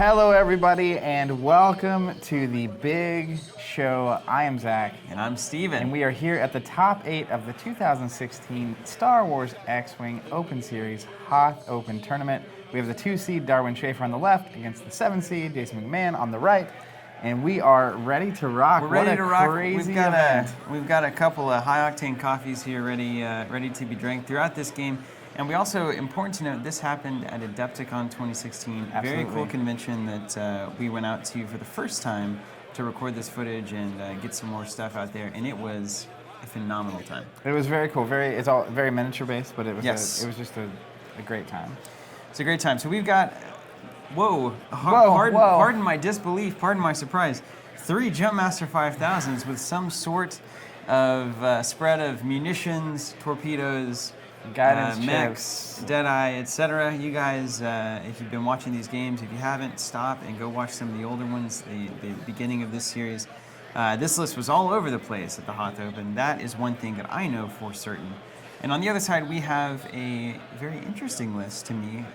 Hello, everybody, and welcome to the big show. I am Zach. And I'm Steven. And we are here at the top 8 of the 2016 Star Wars X-Wing Open Series Hoth Open Tournament. We have the 2 seed Darwin Schafer on the left against the 7 seed Jason McMahon on the right. And we are ready to rock. We're ready to rock. Crazy event. We've got a couple of high-octane coffees here ready to be drank throughout this game. And we also, important to note, this happened at Adepticon 2016. Absolutely. Very cool convention that we went out to for the first time to record this footage and get some more stuff out there. And it was a phenomenal time. It was very cool. It's all very miniature based, but it was Yes. it was just a great time. It's a great time. So we've got, Whoa. pardon my disbelief, pardon my surprise, 3 Jumpmaster 5000s with some sort of spread of munitions, torpedoes, Guidance mechs, chips. Deadeye, etc. You guys, if you've been watching these games, if you haven't, stop and go watch some of the older ones, the beginning of this series. This list was all over the place at the Hoth Open. That is one thing that I know for certain. And on the other side, we have a very interesting list to me.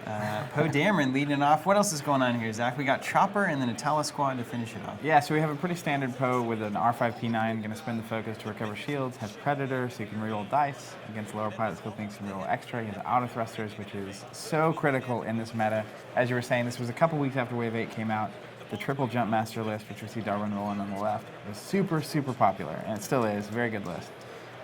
Poe Dameron leading it off. What else is going on here, Zach? We got Chopper and then a Tala Squad to finish it off. Yeah, so we have a pretty standard Poe with an R5P9, going to spin the focus to recover shields, has Predator, so you can reroll dice against lower pilot skill things, you can reroll extra. He has auto thrusters, which is so critical in this meta. As you were saying, this was a couple weeks after Wave 8 came out. The triple Jumpmaster list, which we see Darwin rolling on the left, was super, super popular, and it still is. Very good list.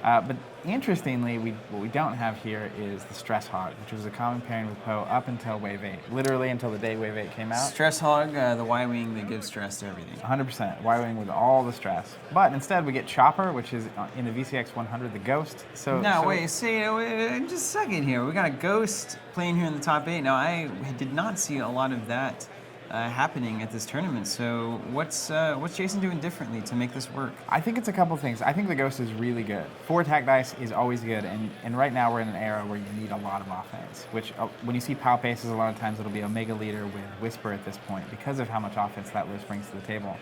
But interestingly, what we don't have here is the Stress Hog, which was a common pairing with Poe up until Wave 8, literally until the day Wave 8 came out. Stress Hog, the Y-Wing that gives stress to everything. 100%, Y-Wing with all the stress. But instead we get Chopper, which is in the VCX 100, the Ghost. Wait, just a second here. We got a Ghost playing here in the top 8. Now, I did not see a lot of that happening at this tournament. So what's Jason doing differently to make this work? I think it's a couple things. I think the Ghost is really good. 4 attack dice is always good, and right now we're in an era where you need a lot of offense, which when you see POW paces, a lot of times it'll be Omega Leader with Whisper at this point because of how much offense that list brings to the table.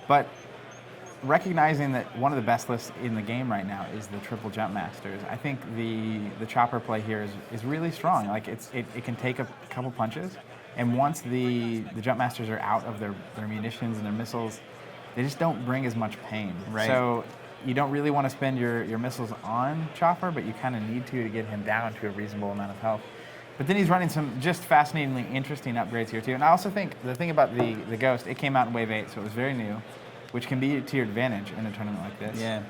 But recognizing that one of the best lists in the game right now is the triple Jumpmasters, I think the Chopper play here is really strong. Like it can take a couple punches, and once the Jumpmasters are out of their munitions and their missiles, they just don't bring as much pain. Right. So you don't really want to spend your missiles on Chopper, but you kind of need to get him down to a reasonable amount of health. But then he's running some just fascinatingly interesting upgrades here too. And I also think the thing about the Ghost, it came out in Wave 8, so it was very new, which can be to your advantage in a tournament like this. Yeah.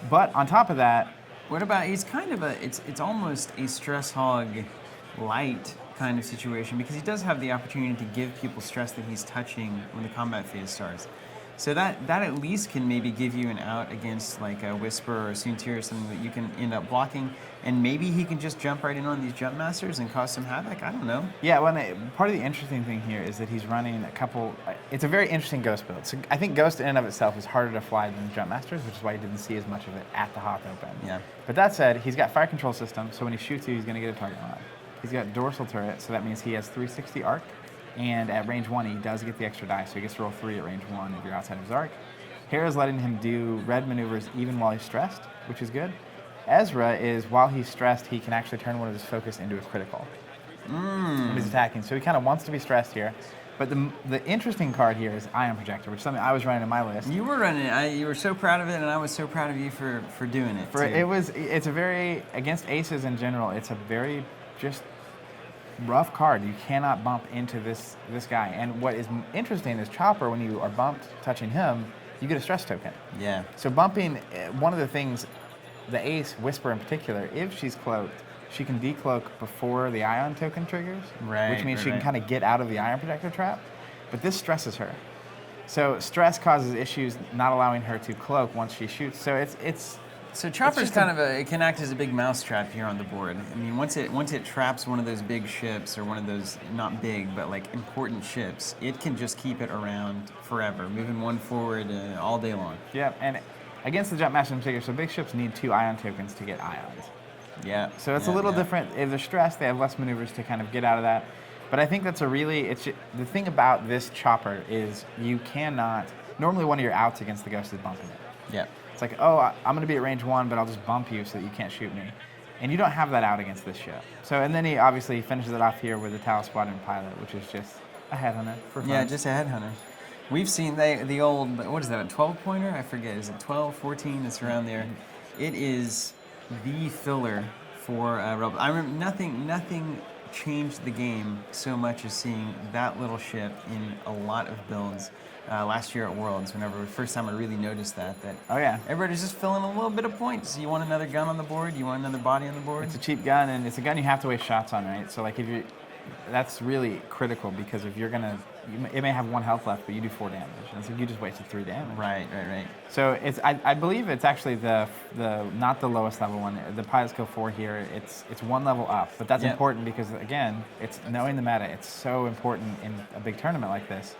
But on top of that, What about, he's kind of it's almost a Stress Hog light kind of situation, because he does have the opportunity to give people stress that he's touching when the combat phase starts. So that at least can maybe give you an out against like a Whisper or a Soontir or something that you can end up blocking, and maybe he can just jump right in on these Jumpmasters and cause some havoc. I don't know. yeah, part of the interesting thing here is that he's running a couple. It's a very interesting Ghost build. So I think Ghost in and of itself is harder to fly than Jumpmasters, which is why you didn't see as much of it at the Hoth Open. Yeah. But that said, he's got fire control system, so when he shoots you, he's going to get a target on. He's got dorsal turret, so that means he has 360 arc, and at range 1 he does get the extra die, so he gets to roll 3 at range 1 if you're outside of his arc. Hera's letting him do red maneuvers even while he's stressed, which is good. Ezra is, while he's stressed, he can actually turn one of his focus into a critical when he's attacking, so he kind of wants to be stressed here. But the interesting card here is Ion Projector, which is something I was running in my list. You were running it. You were so proud of it, and I was so proud of you for doing it. It's a very, against aces in general, it's a very just rough card. You cannot bump into this guy. And what is interesting is Chopper, when you are bumped touching him, you get a stress token. Yeah. So bumping, one of the things, the ace, Whisper in particular, if she's cloaked, she can decloak before the Ion token triggers, Right, which means right, she can right. kind of get out of the Ion Projector trap. But this stresses her. So stress causes issues not allowing her to cloak once she shoots. So it's So Chopper's just kind of it can act as a big mousetrap here on the board. I mean, once it traps one of those big ships, or one of those, not big, but like important ships, it can just keep it around forever, moving one forward all day long. Yeah, and against the Jumpmaster in particular, so big ships need 2 Ion tokens to get Ions. Yeah. So it's a little different. If they're stressed, they have less maneuvers to kind of get out of that. But I think that's the thing about this Chopper is you cannot, normally one of your outs against the Ghost is bumping it. Yeah. It's like, oh, I'm going to be at range 1, but I'll just bump you so that you can't shoot me. And you don't have that out against this ship. So, and then he obviously finishes it off here with the Tau Squadron pilot, which is just A headhunter for fun. Yeah, just a headhunter. We've seen the old, what is that, a 12-pointer? I forget. Is it 12, 14? It's around there. It is the filler for Rebel. I remember nothing changed the game so much as seeing that little ship in a lot of builds last year at Worlds. Whenever the first time I really noticed that Oh yeah. everybody's just filling a little bit of points. You want another gun on the board? You want another body on the board? It's a cheap gun, and it's a gun you have to waste shots on, right? So like if you, that's really critical because if you're gonna, it may have 1 health left, but you do 4 damage, and so you just wasted 3 damage. Right. So it's, I believe it's actually the not the lowest level one. The pilot skill 4 here, it's 1 level up, but that's Yep. important because again, it's knowing the meta. It's so important in a big tournament like this.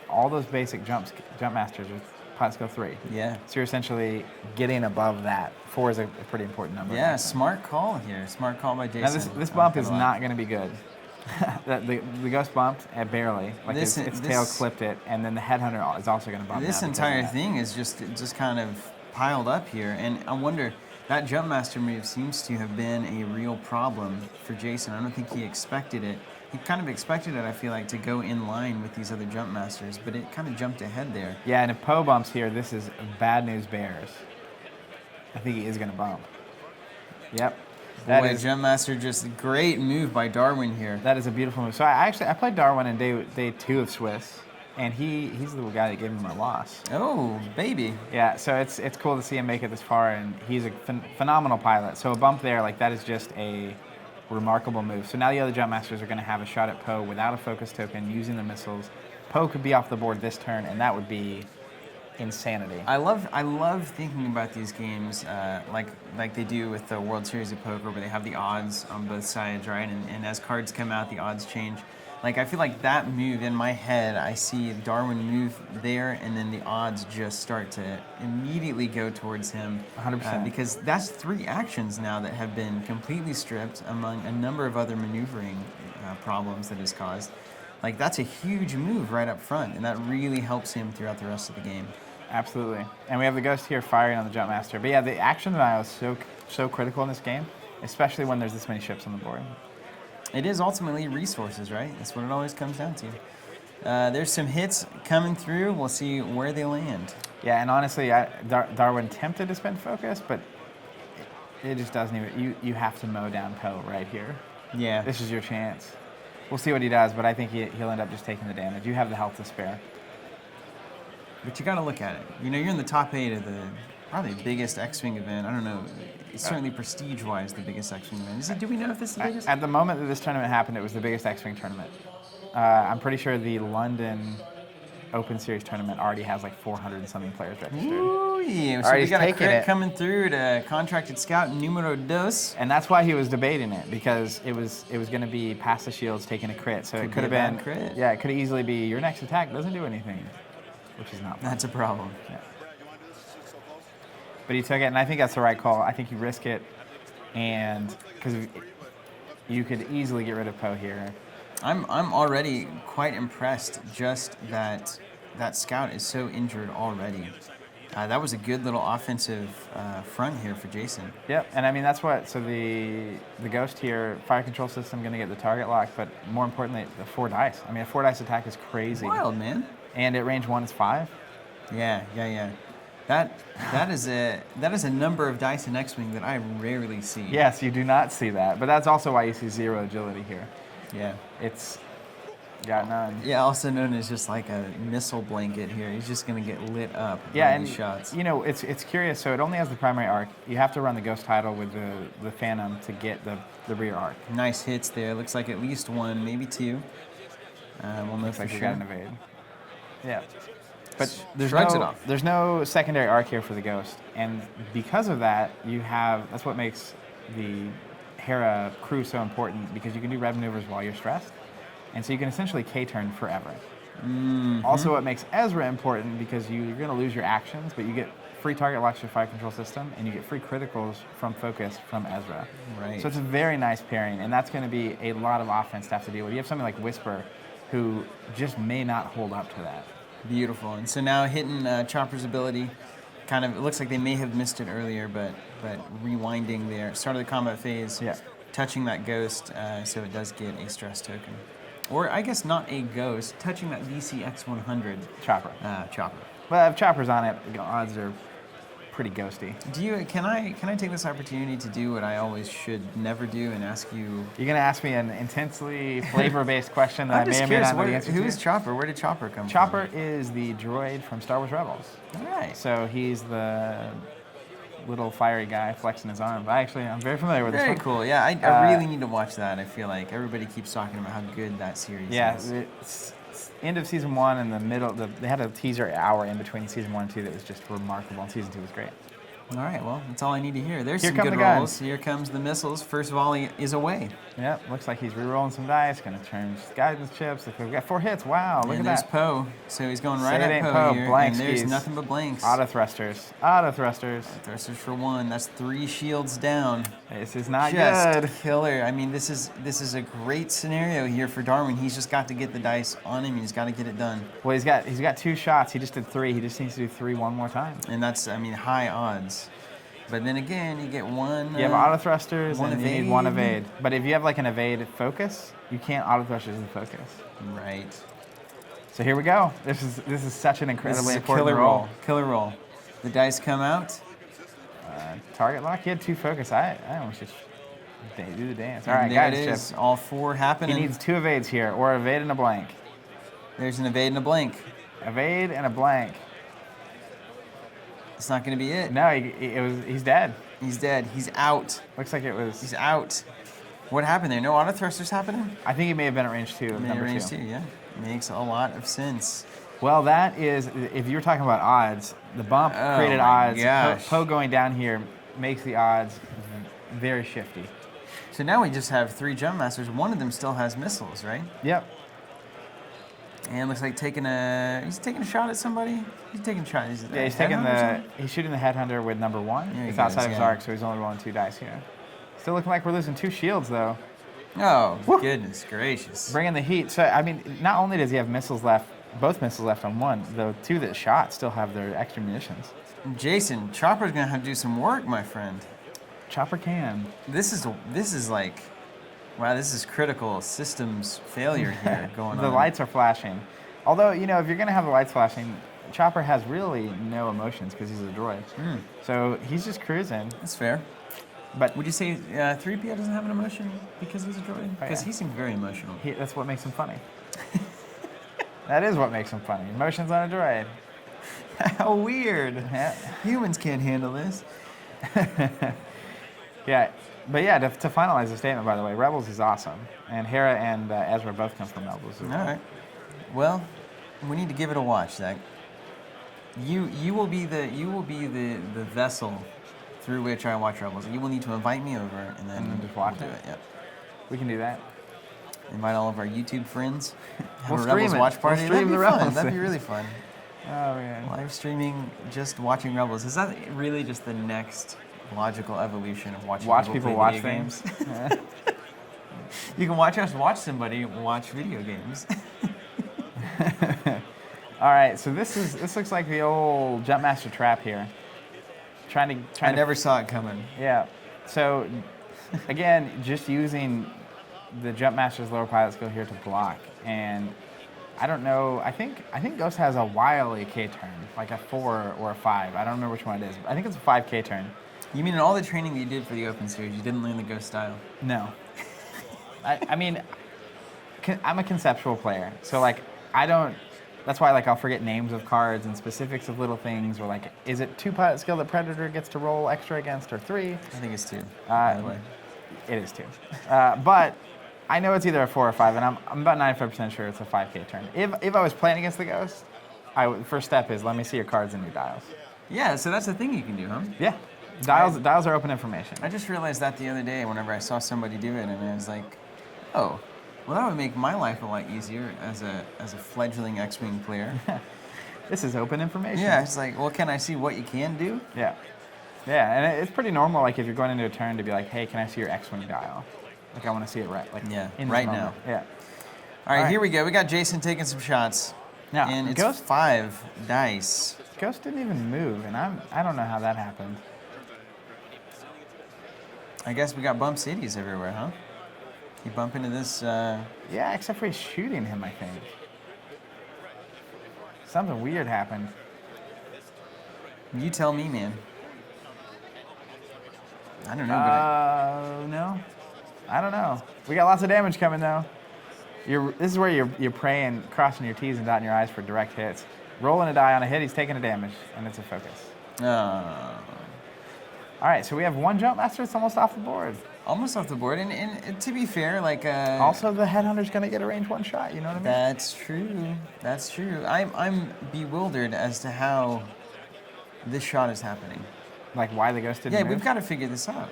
All those basic jump masters with pilot skill 3. Yeah. So you're essentially getting above that. 4 is a pretty important number. Yeah, smart call here. Smart call by Jason. Now this bump is not going to be good. the ghost bumped barely, like its tail clipped it, and then the headhunter is also going to bump. This entire thing is just kind of piled up here, and I wonder, that Jumpmaster move seems to have been a real problem for Jason. I don't think he expected it. He kind of expected it, I feel like, to go in line with these other Jumpmasters, but it kind of jumped ahead there. Yeah, and if Poe bumps here, this is bad news bears. I think he is going to bump. Yep. Boy, Jumpmaster, just a great move by Darwin here. That is a beautiful move. So I played Darwin in day 2 of Swiss, and he's the guy that gave him a loss. Oh, baby. Yeah, so it's cool to see him make it this far, and he's a phenomenal pilot. So a bump there, like that is just a remarkable move. So now the other Jumpmasters are going to have a shot at Poe without a focus token, using the missiles. Poe could be off the board this turn, and that would be insanity. I love thinking about these games like they do with the World Series of Poker, where they have the odds on both sides, right? And as cards come out, the odds change. Like, I feel like that move, in my head, I see Darwin move there, and then the odds just start to immediately go towards him. 100%. Because that's 3 actions now that have been completely stripped among a number of other maneuvering problems that it's caused. Like, that's a huge move right up front, and that really helps him throughout the rest of the game. Absolutely. And we have the Ghost here firing on the Jumpmaster. But yeah, the action denial is so critical in this game, especially when there's this many ships on the board. It is ultimately resources, right? That's what it always comes down to. There's some hits coming through. We'll see where they land. Yeah, and honestly, Darwin tempted to spend focus, but it just doesn't even. You have to mow down Poe right here. Yeah. This is your chance. We'll see what he does, but I think he'll end up just taking the damage. You have the health to spare. But you got to look at it. You know, you're in the top 8 of the probably biggest X-Wing event. I don't know. It's certainly prestige-wise the biggest X-Wing event. Do we know if this is the biggest? At the moment that this tournament happened, it was the biggest X-Wing tournament. I'm pretty sure the London Open Series tournament already has like 400 and something players registered. Ooh, yeah. So Alright, we got a crit it. coming through to contracted scout numero dos. And that's why he was debating it, because it was going to be past the shields taking a crit. So it could have been crit. Yeah, it could easily be your next attack doesn't do anything, which is not fun. That's a problem. Yeah. But he took it, and I think that's the right call. I think you risk it, and because you could easily get rid of Poe here. I'm already quite impressed just that scout is so injured already. That was a good little offensive front here for Jason. Yep, and I mean that's what. So the Ghost here, fire control system, going to get the target lock, but more importantly, the 4 dice. I mean, a 4 dice attack is crazy. Wild, man. And at range 1 is 5. Yeah. That is a number of dice in X-Wing that I rarely see. Yes, you do not see that, but that's also why you see 0 agility here. Yeah. It's got none. Yeah, also known as just like a missile blanket here. He's just going to get lit up by these shots. You know, it's curious. So it only has the primary arc. You have to run the Ghost title with the Phantom to get the rear arc. Nice hits there. Looks like at least 1, maybe 2. We'll know for We sure. got an evade. Yeah. But there's no secondary arc here for the Ghost. And because of that, that's what makes the Hera crew so important, because you can do red maneuvers while you're stressed. And so you can essentially K-turn forever. Mm-hmm. Also, what makes Ezra important, because you're going to lose your actions, but you get free target locks your fire control system, and you get free criticals from focus from Ezra. Right. So it's a very nice pairing, and that's going to be a lot of offense to have to deal with. You have something like Whisper, who just may not hold up to that. Beautiful. And so now hitting Chopper's ability, kind of, it looks like they may have missed it earlier, but rewinding there, start of the combat phase, Yeah. touching that Ghost, so it does get a stress token. Or I guess not a ghost, touching that VCX100 Chopper. chopper. Well, if Chopper's on it, the odds are pretty ghosty. Can I take this opportunity to do what I always should never do and ask you? You're gonna ask me an intensely flavor-based question that I'm I may just or may curious. not know the answer Who to. is Chopper? Where did Chopper come Chopper is the droid from Star Wars Rebels. from? All right. So he's the little fiery guy flexing his arm. I'm very familiar with this Very one. cool. Yeah, I really need to watch that. I feel like everybody keeps talking about how good that series Yeah, is. it's end of season 1 and the middle. They had a teaser hour in between season 1 and 2 that was just remarkable, and season 2 was great. All right, well, that's all I need to hear. There's Here some come good the guns. rolls. Here comes the missiles. First volley is away. Yep, looks like he's re-rolling some dice, gonna turn guidance chips. We've got 4 hits. Wow, look And at there's that. Poe. So he's going right Say it at ain't Poe Poe, here. blank And there's skis. nothing but blanks. Auto thrusters. Auto thrusters. Thrusters for 1. That's 3 shields down. This is not Just good. killer. I mean, this is a great scenario here for Darwin. He's just got to get the dice on him. He's got to get it done. Well, he's got 2 shots. He just did 3. He just needs to do 3 one more time. And that's, I mean, high odds. But then again, you get one. You have auto thrusters one and you need 1 evade. evade. But if you have like an evade focus, you can't auto thrusters in focus. Right. So here we go. This is such an incredibly This is a important killer roll. Killer roll. The dice come out. Target lock. He had 2 focus. I almost just do the dance. All right, And there it guys, is. chip. All 4 He happening. needs 2 evades here, or evade and a blank. There's an evade and a blank. Evade and a blank. It's not going to be it. No, he's dead. He's dead. He's out. Looks like it was. He's out. What happened there? No auto thrusters happening? I think he may have been at range 2 of Made number range 2. 2, yeah. Makes a lot of sense. Well, that is, if you're talking about odds, the bump Oh created my odds. gosh. Poe going down here makes the odds very shifty. So now we just have 3 Jumpmasters. One of them still has missiles, right? Yep. And looks like he's taking a shot at somebody. He's taking a shot. Is it Yeah, he's shooting the headhunter with number 1. There he It's outside goes, of his yeah. arc, so he's only rolling 2 dice here. Still looking like we're losing 2 shields though. Oh, Woo. goodness gracious. Bringing the heat. So I mean, not only does he have missiles left, both missiles left on 1, the 2 that shot still have their extra munitions. Jason, Chopper's going to have to do some work, my friend. Chopper can. This is like, wow, this is critical systems failure here going on. The lights are flashing. Although, you know, if you're going to have the lights flashing, Chopper has really no emotions because he's a droid. So he's just cruising. That's fair. But Would you say 3PO doesn't have an emotion because he's a droid? Because yeah. he seems very emotional. that's what makes him funny. That is what makes him funny. Emotions on a droid. How weird. Yeah. Humans can't handle this. Yeah. But yeah, to finalize the statement, by the way, Rebels is awesome. And Hera and Ezra both come from Rebels as well. All right. Well, we need to give it a watch, Zach. You will be the vessel through which I watch Rebels. You will need to invite me over and then just watch we'll do it. Yep. We can do that. Invite all of our YouTube friends. Have We'll a stream Rebels it. watch party. We'll That'd stream be the fun. Rebels That'd be thing. really fun. Oh, man. Live streaming, just watching Rebels. Is that really just the next logical evolution of watching People play watch video things. games? You can watch us watch somebody watch video games. All right, so this looks like the old Jumpmaster trap here. Trying I to never saw it coming. Yeah. So again, just using the Jumpmaster's lower pilot skill here to block, and I don't know. I think Ghost has a wily K turn, like a 4 or a 5. I don't remember which one it is. I think it's a 5 K turn. You mean in all the training that you did for the Open Series, you didn't learn the Ghost style? No. I mean, I'm a conceptual player, so like I don't. That's why like I'll forget names of cards and specifics of little things, or like, is it 2 pilot skill that Predator gets to roll extra against, or 3? I think it's 2, by the way. It is 2. But I know it's either a 4 or 5, and I'm about 95% sure it's a 5K turn. If I was playing against the Ghost, first step is let me see your cards and your dials. Yeah, so that's the thing you can do, huh? Yeah. Dials are open information. I just realized that the other day whenever I saw somebody do it, and I was like, oh, well, that would make my life a lot easier as a fledgling X-Wing player. This is open information. Yeah, it's like, well, can I see what you can do? Yeah. Yeah, and it's pretty normal, like, if you're going into a turn to be like, hey, can I see your X-Wing dial? Like, I want to see it right, like, Yeah, in this right moment. now. Yeah. All right, All right. here we go. We got Jason taking some shots. Now, And it's Ghost 5 dice. Ghost didn't even move, and I don't know how that happened. I guess we got bump cities everywhere, huh? You bump into this. Yeah, except for he's shooting him, I think. Something weird happened. You tell me, man. I don't know, but No. I don't know. We got lots of damage coming, though. This is where you're praying, crossing your T's and dotting your I's for direct hits. Rolling a die on a hit, he's taking a damage, and it's a focus. All right, so we have one Jumpmaster that's almost off the board. Almost off the board, and to be fair, like also the headhunter's gonna get a range 1 shot. You know what I mean? That's true. That's true. I'm bewildered as to how this shot is happening. Like why the ghost didn't Yeah, move? we've got to figure this out.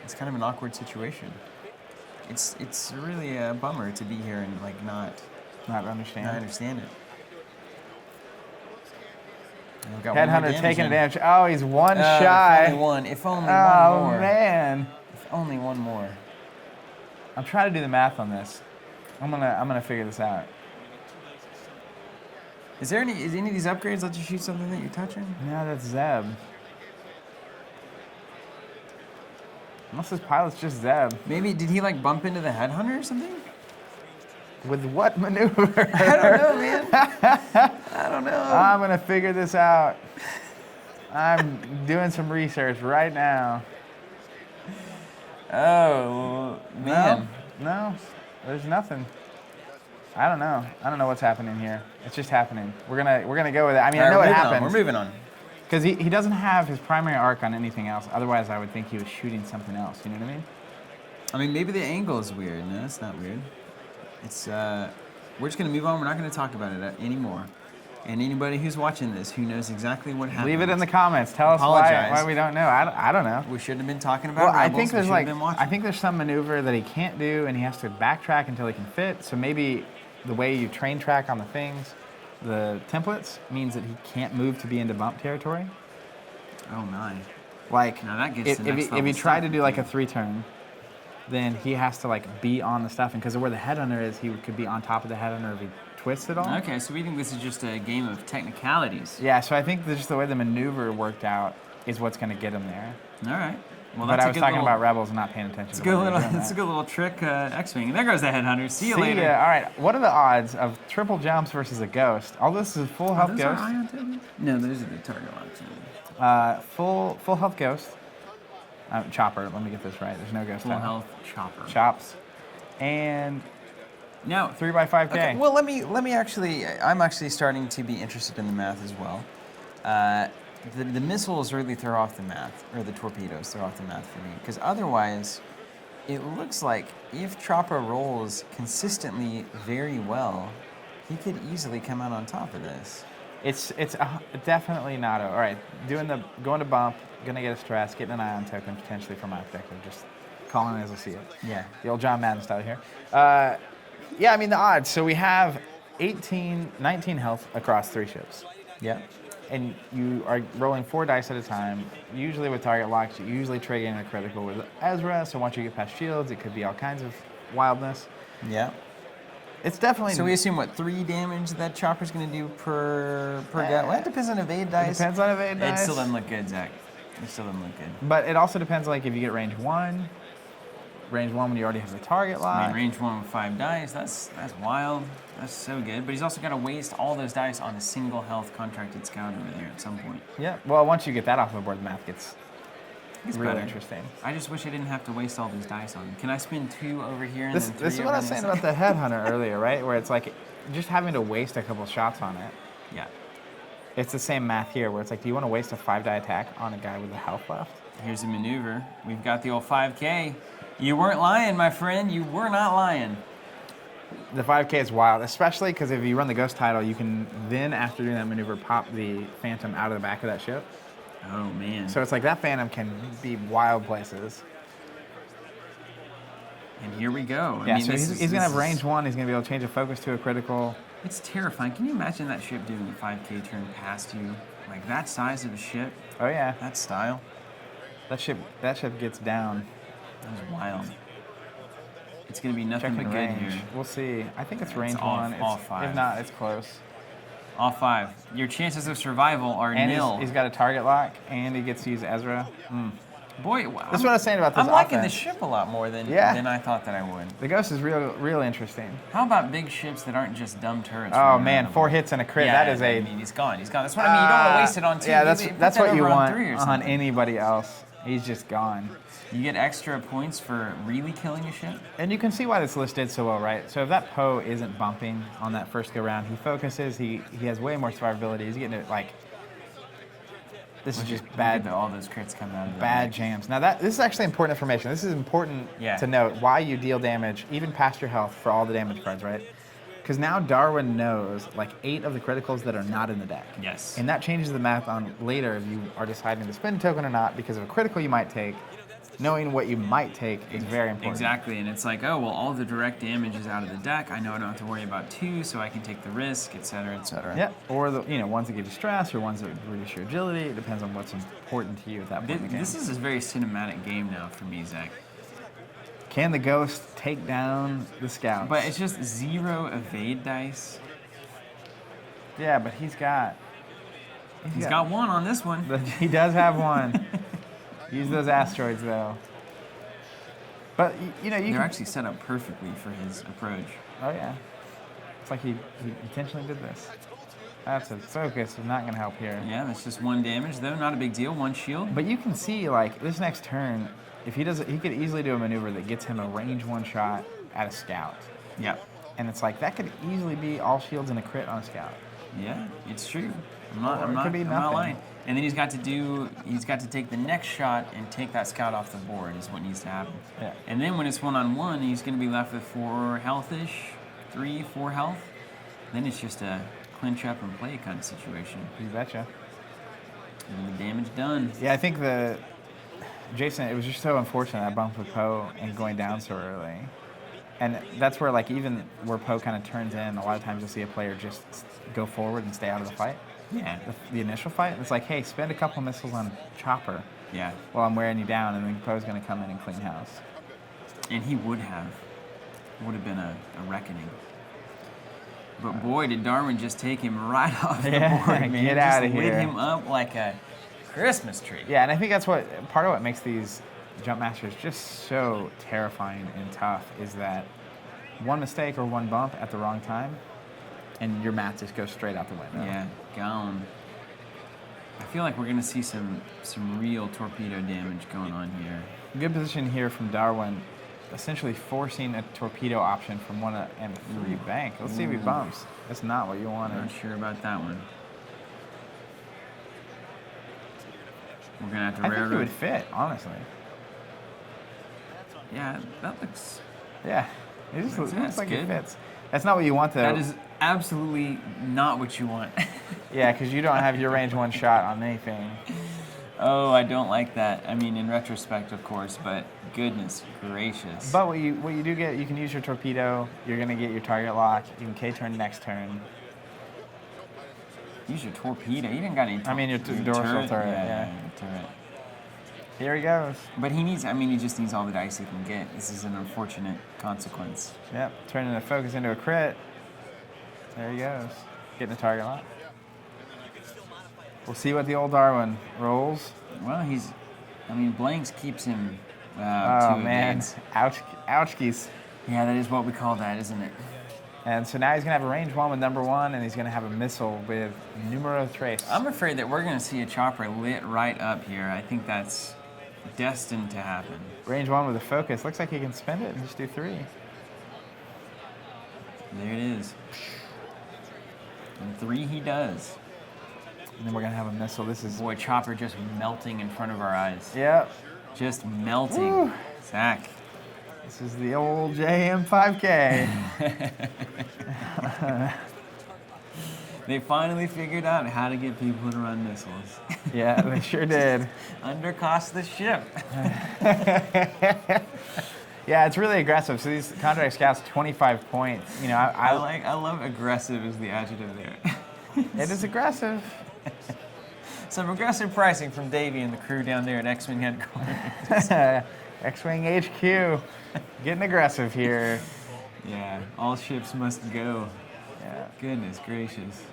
It's kind of an awkward situation. It's really a bummer to be here and like not understand it. We've got one more Headhunter taking in. damage. Oh, he's one shy. If only one. If only one more. Oh man. If only one more. I'm trying to do the math on this. I'm gonna figure this out. Is any of these upgrades let you shoot something that you're touching? No, that's Zeb. Unless this pilot's just Zeb. Maybe did he like bump into the headhunter or something? With what maneuver? I don't know, man. I don't know. I'm gonna figure this out. I'm doing some research right now. Oh man. No, there's nothing. I don't know. I don't know what's happening here. It's just happening. We're gonna go with it. I mean, I know it happens. We're moving on. Because he doesn't have his primary arc on anything else. Otherwise, I would think he was shooting something else. You know what I mean? I mean, maybe the angle is weird. No, it's not weird. It's we're just gonna move on. We're not gonna talk about it anymore. And anybody who's watching this who knows exactly what happened, leave it in the comments. Tell us why we don't know. I don't know. We shouldn't have been talking about. Well, Rebels. I think there's some maneuver that he can't do, and he has to backtrack until he can fit. So maybe the way you train track on the things, the templates, means that he can't move to be into bump territory. Oh my! Like now that gets if he tried to do like a 3-turn, then he has to like be on the stuff, and because of where the headhunter is, he could be on top of the headhunter if he twists it all. Okay, so we think this is just a game of technicalities. Yeah, so I think just the way the maneuver worked out is what's going to get him there. All right. Well, but I was talking about Rebels and not paying attention. It's a good little trick, X-Wing. And there goes the headhunter. See you later. All right. What are the odds of triple jumps versus a ghost? All this is full health ghost. No, those are the target locks. Full health ghost. Chopper. Let me get this right. There's no ghost. Full health chopper. Chops. And now 3x5K. Okay, well, let me actually. I'm actually starting to be interested in the math as well. The missiles really throw off the math, or the torpedoes throw off the math for me, because otherwise, it looks like if Chopper rolls consistently very well, he could easily come out on top of this. It's definitely not. All right, going to bump, gonna get a stress, getting an ion token potentially from my objective, just calling it as I see it. Yeah. The old John Madden style here. Yeah, I mean the odds. So we have 19 health across 3 ships. Yeah. And you are rolling 4 dice at a time. Usually with target locks, you usually trigger in a critical with Ezra. So once you get past shields, it could be all kinds of wildness. Yeah. It's definitely. So we assume what 3 damage that Chopper's going to do per guy. Well, it depends on evade dice. It depends on evade dice. It still doesn't look good, Zach. It still doesn't look good. But it also depends, like if you get range 1 when you already have the target lock. I mean, range 1 with 5 dice. That's wild. That's so good. But he's also got to waste all those dice on a single health contracted scout over there at some point. Yeah. Well, once you get that off the board, the math gets really better. Interesting. I just wish I didn't have to waste all those dice on him. Can I spend 2 over here and This then 3 is what I was saying about the headhunter earlier, right? Where it's like just having to waste a couple shots on it. Yeah. It's the same math here, where it's like, do you want to waste a 5-die attack on a guy with a health left? Here's a maneuver. We've got the old 5K. You weren't lying, my friend. You were not lying. The 5K is wild, especially because if you run the ghost title, you can then, after doing that maneuver, pop the Phantom out of the back of that ship. Oh, man. So it's like that Phantom can be wild places. And here we go. Yeah, so he's going to have range 1. He's going to be able to change a focus to a critical. It's terrifying. Can you imagine that ship doing a 5K turn past you? Like that size of a ship? Oh, yeah. That style? That ship gets down. That was wild. It's going to be nothing but good range. here. We'll see. I think it's range off, 1. Off 5. If not, it's close. Off 5. Your chances of survival are and nil. He's got a target lock, and he gets to use Ezra. Boy, That's what I was saying about this I'm liking the offense. ship a lot more than I thought that I would. The Ghost is real interesting. How about big ships that aren't just dumb turrets? Oh running man, around 4 them? hits and a crit. Yeah, that is I mean, he's gone. He's gone. That's what I mean. You don't want to waste it on 2. Yeah, Put that's that what you over on want 3 or on something. anybody else. He's just gone. You get extra points for really killing a ship. And you can see why this list did so well, right? So if that Poe isn't bumping on that first go round, he focuses. He has way more survivability. He's getting it like. This is just bad. All those crits come out of the Bad deck. jams. Now this is actually important information. This is important Yeah. to note why you deal damage even past your health for all the damage cards, right? Because now Darwin knows like 8 of the criticals that are not in the deck. Yes. And that changes the math on later if you are deciding to spend a token or not because of a critical you might take. Knowing what you might take is very important. Exactly, and it's like, oh, well, all the direct damage is out of the deck. I know I don't have to worry about 2, so I can take the risk, et cetera, et cetera. Yep. Or the ones that give you stress or ones that reduce your agility. It depends on what's important to you at that point in the game. This is a very cinematic game now for me, Zach. Can the Ghost take down the Scouts? But it's just 0 evade dice. Yeah, but he's got 1 on this one. He does have 1. Use those asteroids though. But you They're actually set up perfectly for his approach. Oh yeah. It's like he intentionally did this. That's a focus is not going to help here. Yeah, that's just 1 damage though. Not a big deal. 1 shield. But you can see like this next turn, if he does it, he could easily do a maneuver that gets him a range 1 shot at a scout. Yeah. And it's like that could easily be all shields and a crit on a scout. Yeah, it's true. Or it could be I'm nothing. not lying. And then he's got to take the next shot and take that scout off the board is what needs to happen. Yeah. And then when it's 1-on-1, he's going to be left with 4 health-ish, 3, 4 health. Then it's just a clinch up and play kind of situation. You betcha. And the damage done. Yeah, I think Jason, it was just so unfortunate that bump with Poe and going down so early. And that's where, like, even where Poe kind of turns in, a lot of times you'll see a player just go forward and stay out of the fight. Yeah. The initial fight, it's like, hey, spend a couple missiles on Chopper Yeah. while I'm wearing you down, and then Poe's going to come in and clean house. And he would have. Would have been a reckoning. But boy, did Darwin just take him right off the board, man. Get out of Just here. lit him up like a Christmas tree. Yeah, and I think that's part of what makes these Jumpmasters just so terrifying and tough is that one mistake or one bump at the wrong time, and your math just goes straight out the window. Yeah, gone. I feel like we're going to see some real torpedo damage going on here. Good position here from Darwin, essentially forcing a torpedo option from 1 and 3 bank. Let's see if he bumps. That's not what you wanted. Not sure about that one. We're going to have to I think he railroad. would fit, honestly. Yeah, that looks... Yeah, it just looks That's like good. it fits. That's not what you want, though. That is absolutely not what you want. Yeah, because you don't have your range 1 shot on anything. Oh, I don't like that. I mean, in retrospect, of course, but goodness gracious. But what you do get, you can use your torpedo. You're going to get your target lock. You can K-turn next turn. Use your torpedo. You didn't got any. I mean, your dorsal turret, yeah. your turret. Here he goes. But he just needs all the dice he can get. This is an unfortunate consequence. Yep, turning the focus into a crit. There he goes. Getting the target lock. We'll see what the old Darwin rolls. Well, blanks keeps him Oh, 2 man. evades. Ouchkies. Yeah, that is what we call that, isn't it? And so now he's going to have a range 1 with number 1, and he's going to have a missile with numero 3. I'm afraid that we're going to see a chopper lit right up here. I think that's destined to happen. Range 1 with a focus. Looks like he can spend it and just do 3. There it is. And 3 he does. And then we're going to have a missile. This is... Boy, Chopper just melting in front of our eyes. Yep. Just melting. Woo. Zach. This is the old JM5K. They finally figured out how to get people to run missiles. Yeah, they sure did. Undercost the ship. Yeah, it's really aggressive. So these contract scouts, 25 points. You know, I love aggressive as the adjective there. It is aggressive. Some aggressive pricing from Davey and the crew down there at X-Wing headquarters. X-Wing HQ, getting aggressive here. Yeah, all ships must go. Yeah. Goodness gracious.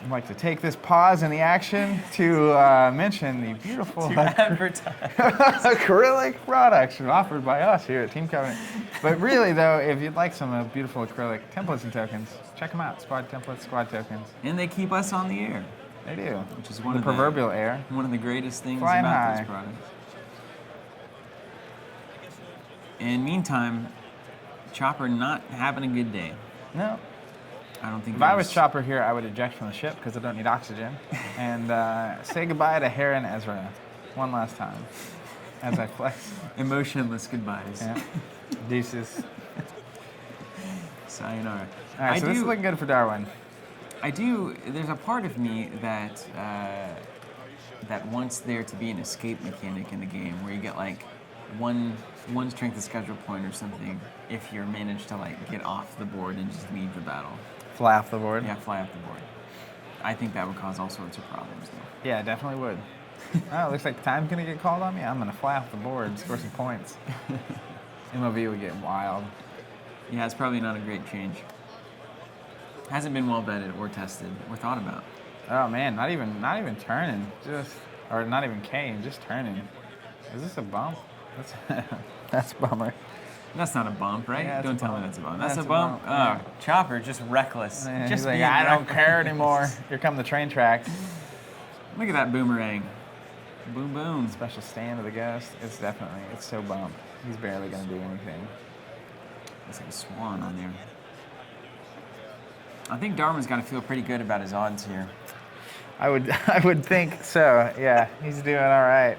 I'd like to take this pause in the action to mention the beautiful acrylic products offered by us here at Team Covenant. But really, though, if you'd like some beautiful acrylic templates and tokens, check them out. Squad templates, squad tokens. And they keep us on the air. They do. Which is one the of proverbial air. One of the greatest things Flying about high. these products. And meantime, Chopper not having a good day. No. I don't think. If I was Chopper here, I would eject from the ship because I don't need oxygen, and say goodbye to Heron Ezra one last time as I flex. Emotionless goodbyes. Yeah. Deuces. Sayonara. All right, so this is looking good for Darwin. I do. There's a part of me that that wants there to be an escape mechanic in the game where you get like one strength of schedule point or something if you're managed to like get off the board and just leave the battle. Fly off the board? Yeah, fly off the board. I think that would cause all sorts of problems, though. Yeah, it definitely would. Oh, it looks like time's going to get called on me. I'm going to fly off the board and score some points. MOV would get wild. Yeah, it's probably not a great change. Hasn't been well vetted or tested or thought about. Oh, man, not even turning. Or not even Kane, just turning. Is this a bump? That's a bummer. That's not a bump, right? Yeah, Don't tell me that's a bump. That's a bump. Yeah. Oh, Chopper, just reckless. Yeah, just he's like, being I don't reckless. care anymore. Here come the train tracks. Look at that boomerang. Boom, boom. Special stand of the ghost. It's so bump. He's barely going to do anything. It's like a swan on there. I think Darwin's got to feel pretty good about his odds here. I would think so. Yeah, he's doing all right.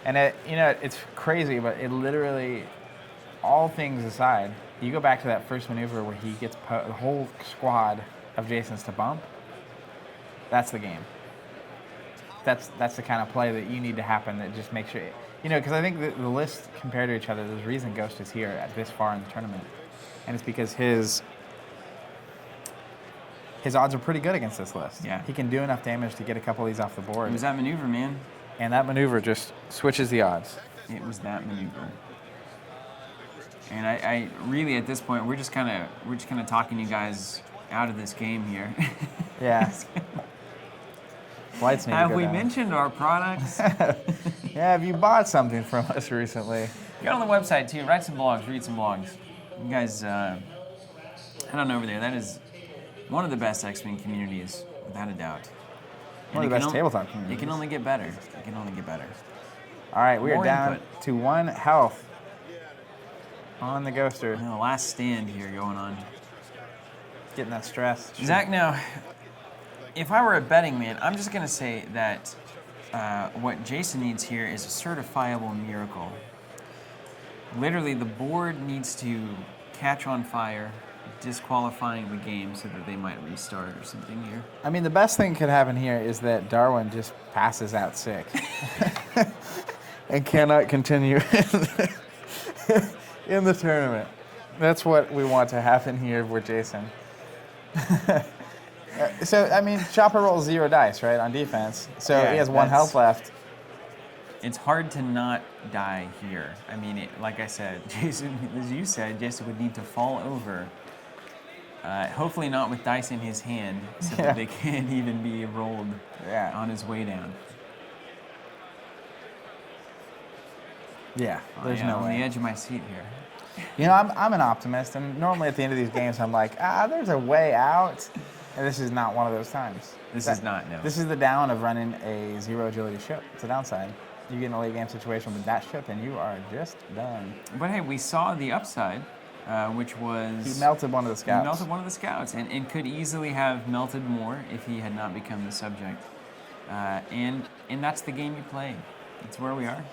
And it's crazy, but it literally, all things aside, you go back to that first maneuver where he gets the whole squad of Jasons to bump. That's the game. That's the kind of play that you need to happen that just makes sure, because I think the list compared to each other, there's a reason Ghost is here at this far in the tournament, and it's because his odds are pretty good against this list. Yeah. He can do enough damage to get a couple of these off the board. It was that maneuver, man. And that maneuver just switches the odds. It was that maneuver. And I really, at this point, we're just kind of talking you guys out of this game here. Yeah. Lights need to Have go we down. mentioned our products? Yeah, have you bought something from us recently? Get on the website too. Write some blogs. Read some blogs. You guys, head on over there. That is one of the best X-Wing communities, without a doubt. One of the best tabletop communities. It can only get better. It can only get better. All right, we are More down input. to 1 health on the Ghoster. The last stand here going on. Getting that stress. Zach, now, if I were a betting man, I'm just going to say that what Jason needs here is a certifiable miracle. Literally, the board needs to catch on fire, disqualifying the game so that they might restart or something here. I mean, the best thing could happen here is that Darwin just passes out sick and cannot continue in the tournament. That's what we want to happen here with Jason. So, I mean, Chopper rolls 0 dice, right, on defense. So Yeah, he has 1 health left. It's hard to not die here. I mean, like I said, Jason, as you said, Jason would need to fall over. Hopefully not with dice in his hand, so that they can't even be rolled on his way down. Yeah, there's no on way. the edge of my seat here. I'm an optimist, and normally at the end of these games, I'm like, there's a way out. And this is not one of those times. This is not, no. This is the down of running a 0 agility ship. It's a downside. You get in a late game situation with that ship, and you are just done. But hey, we saw the upside, which was... He melted one of the scouts. He melted one of the scouts, and could easily have melted more if he had not become the subject. And that's the game you play. That's where we are.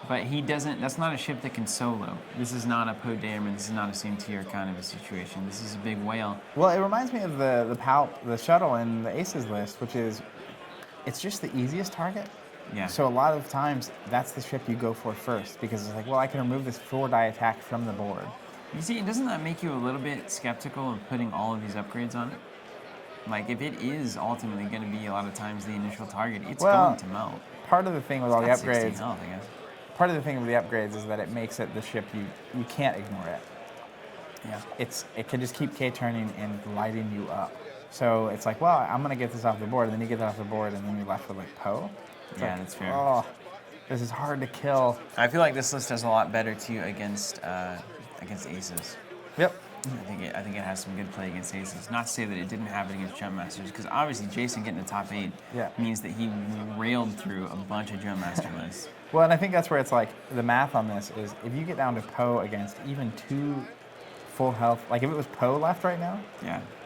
But he doesn't, that's not a ship that can solo. This is not a Poe Dameron, this is not a same tier kind of a situation. This is a big whale. Well, it reminds me of the shuttle in the Aces list, which is, it's just the easiest target. Yeah. So a lot of times, that's the ship you go for first, because it's like, well, I can remove this 4-die attack from the board. You see, doesn't that make you a little bit skeptical of putting all of these upgrades on it? Like, if it is ultimately going to be a lot of times the initial target, it's going to melt. Part of the thing with all the It's got 16 upgrades, health, I guess. part of the thing with the upgrades is that it makes it the ship you can't ignore it. Yeah. It can just keep K turning and lighting you up. So it's like, well, I'm going to get this off the board, and then you get that off the board, and then you're left with like Poe. It's Yeah, like, that's fair. Oh, this is hard to kill. I feel like this list does a lot better too against aces. Yep. I think it has some good play against aces. Not to say that it didn't have it against Jumpmasters, because obviously Jason getting the top 8 means that he railed through a bunch of Jumpmaster lists. Well, and I think that's where it's like the math on this is if you get down to Poe against even 2 full health, like if it was Poe left right now,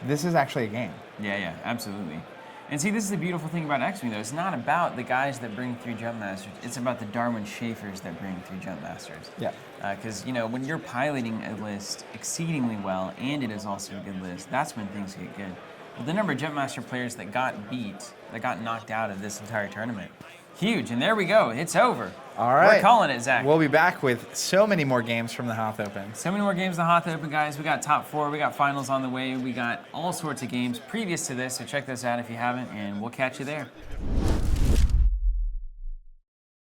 this is actually a game. Yeah, absolutely. And see, this is the beautiful thing about X-Wing, though. It's not about the guys that bring through Jumpmasters. It's about the Darwin Schafers that bring through Jumpmasters. Yeah. Because, you know, when you're piloting a list exceedingly well, and it is also a good list, that's when things get good. Well, the number of Jumpmaster players that got beat, that got knocked out of this entire tournament, huge. And there we go. It's over. All right. We're calling it, Zach. We'll be back with so many more games from the Hoth Open. So many more games in the Hoth Open, guys. We got top 4. We got finals on the way. We got all sorts of games previous to this, so check those out if you haven't, and we'll catch you there.